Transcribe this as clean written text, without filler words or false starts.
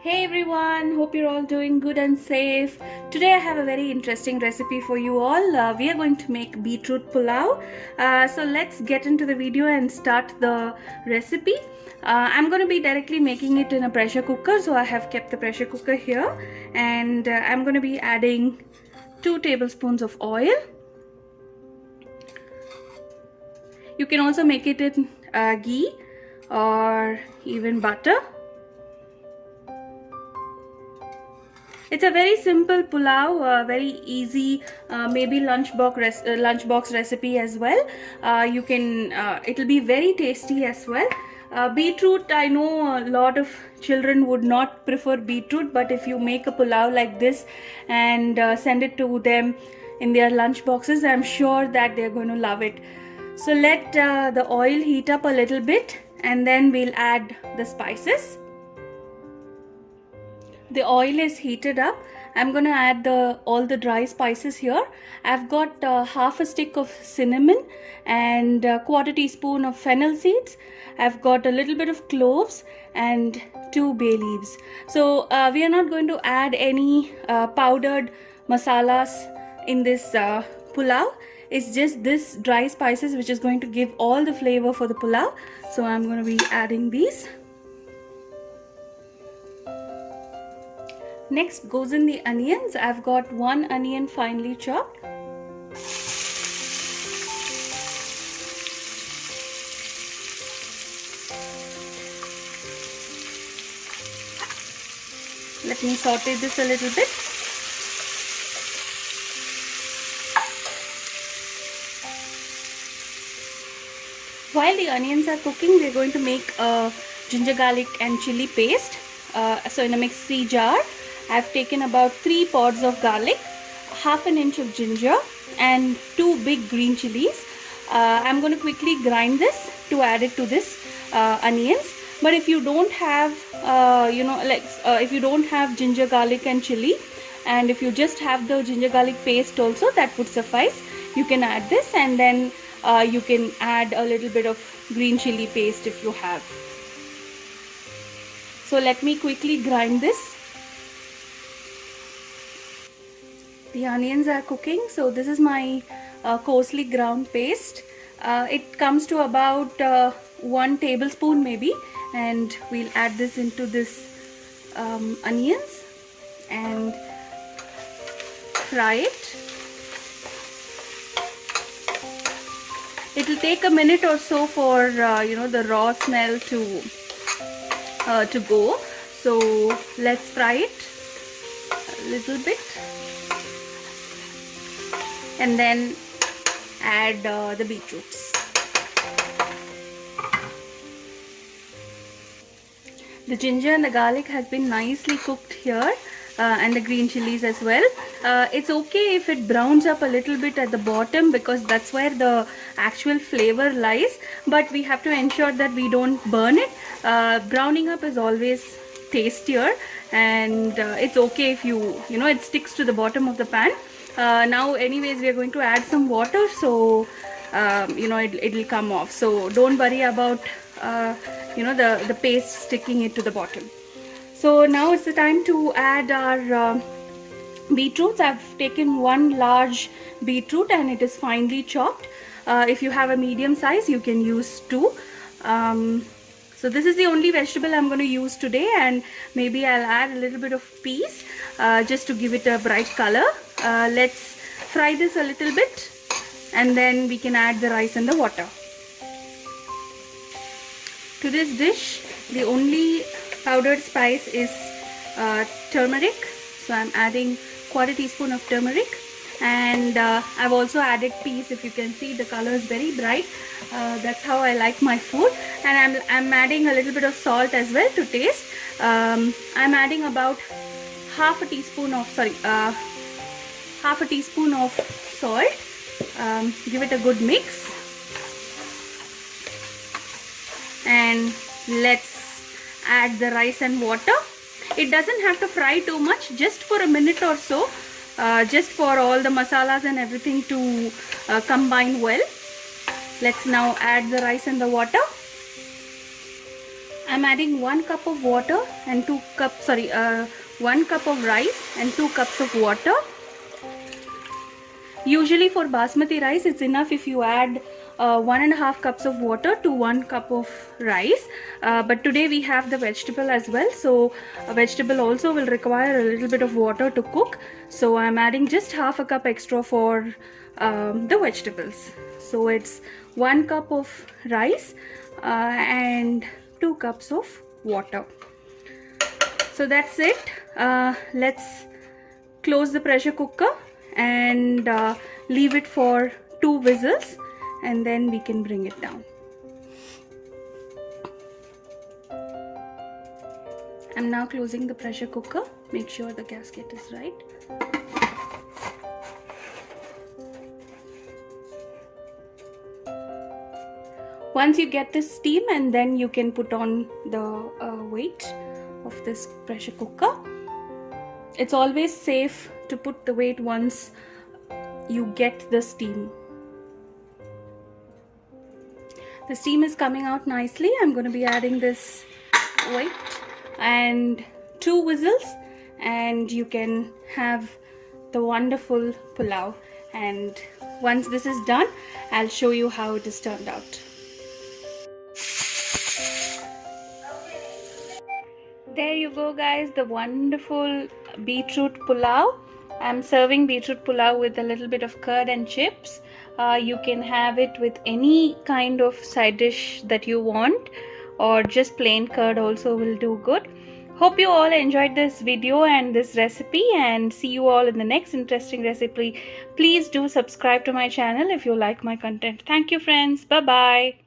Hey everyone, hope you're all doing good and safe. Today I have a very interesting recipe for you all. We are going to make beetroot pulao. So let's get into the video and start the recipe. I'm going to be directly making it in a pressure cooker, so I have kept the pressure cooker here, and I'm going to be adding 2 tablespoons of oil. You can also make it in ghee or even butter. It's a very simple pulao, very easy, maybe lunchbox recipe as well. It'll be very tasty as well. Beetroot, I know a lot of children would not prefer beetroot, but if you make a pulao like this and send it to them in their lunch boxes, I'm sure that they're going to love it. So let the oil heat up a little bit, and then we'll add the spices. The oil is heated up. I'm going to add all the dry spices here. I've got half a stick of cinnamon and a quarter teaspoon of fennel seeds. I've got a little bit of cloves and 2 bay leaves. So we are not going to add any powdered masalas in this pulao. It's just this dry spices which is going to give all the flavor for the pulao. So I'm going to be adding these. Next goes in the onions. I've got 1 onion finely chopped. Let me saute this a little bit. While the onions are cooking, we're going to make a ginger garlic and chili paste. So in a mixie jar, I've taken about 3 pods of garlic, half an inch of ginger and 2 big green chilies. I'm going to quickly grind this to add it to this onions. But if you don't have, if you don't have ginger, garlic and chili, and if you just have the ginger garlic paste also, that would suffice. You can add this, and then you can add a little bit of green chili paste if you have. So let me quickly grind this. The onions are cooking, so this is my coarsely ground paste. It comes to about 1 tablespoon maybe, and we'll add this into this onions and fry it. It will take a minute or so for the raw smell to go. So let's fry it a little bit, and then add the beetroots. The ginger and the garlic has been nicely cooked here, and the green chilies as well. It's okay if it browns up a little bit at the bottom, because that's where the actual flavor lies, but we have to ensure that we don't burn it. Browning up is always tastier, and it's okay if it sticks to the bottom of the pan. Now anyways, we are going to add some water, so it'll come off, so don't worry about the paste sticking it to the bottom. So now it's the time to add our beetroots. I've taken 1 large beetroot and it is finely chopped. If you have a medium size, you can use 2. So this is the only vegetable I'm going to use today, and maybe I'll add a little bit of peas just to give it a bright color. Let's fry this a little bit, and then we can add the rice and the water. To this dish, the only powdered spice is turmeric. So I'm adding quarter teaspoon of turmeric, and I've also added peas. If you can see, the color is very bright. That's how I like my food. And I'm adding a little bit of salt as well to taste. I'm adding about half a teaspoon of salt. Give it a good mix, and let's add the rice and water. It doesn't have to fry too much, just for a minute or so, just for all the masalas and everything to combine well. Let's now add the rice and the water. I'm adding 1 cup of water and 2 cups, 1 cup of rice and 2 cups of water. Usually for basmati rice, it's enough if you add 1.5 cups of water to 1 cup of rice. But today we have the vegetable as well, so a vegetable also will require a little bit of water to cook. So I'm adding just half a cup extra for the vegetables. So it's 1 cup of rice and 2 cups of water. So that's it. Let's close the pressure cooker and leave it for 2 whistles, and then we can bring it down. I'm now closing the pressure cooker. Make sure the gasket is right. Once you get this steam, and then you can put on the weight of this pressure cooker. It's always safe to put the weight once you get the steam. The steam is coming out nicely. I'm going to be adding this weight and 2 whistles, and you can have the wonderful pulao. And once this is done, I'll show you how it is turned out. There you go, guys, the wonderful beetroot pulao. I'm serving beetroot pulao with a little bit of curd and chips. You can have it with any kind of side dish that you want, or just plain curd also will do good. Hope you all enjoyed this video and this recipe, and see you all in the next interesting recipe. Please do subscribe to my channel if you like my content. Thank you, friends. Bye bye.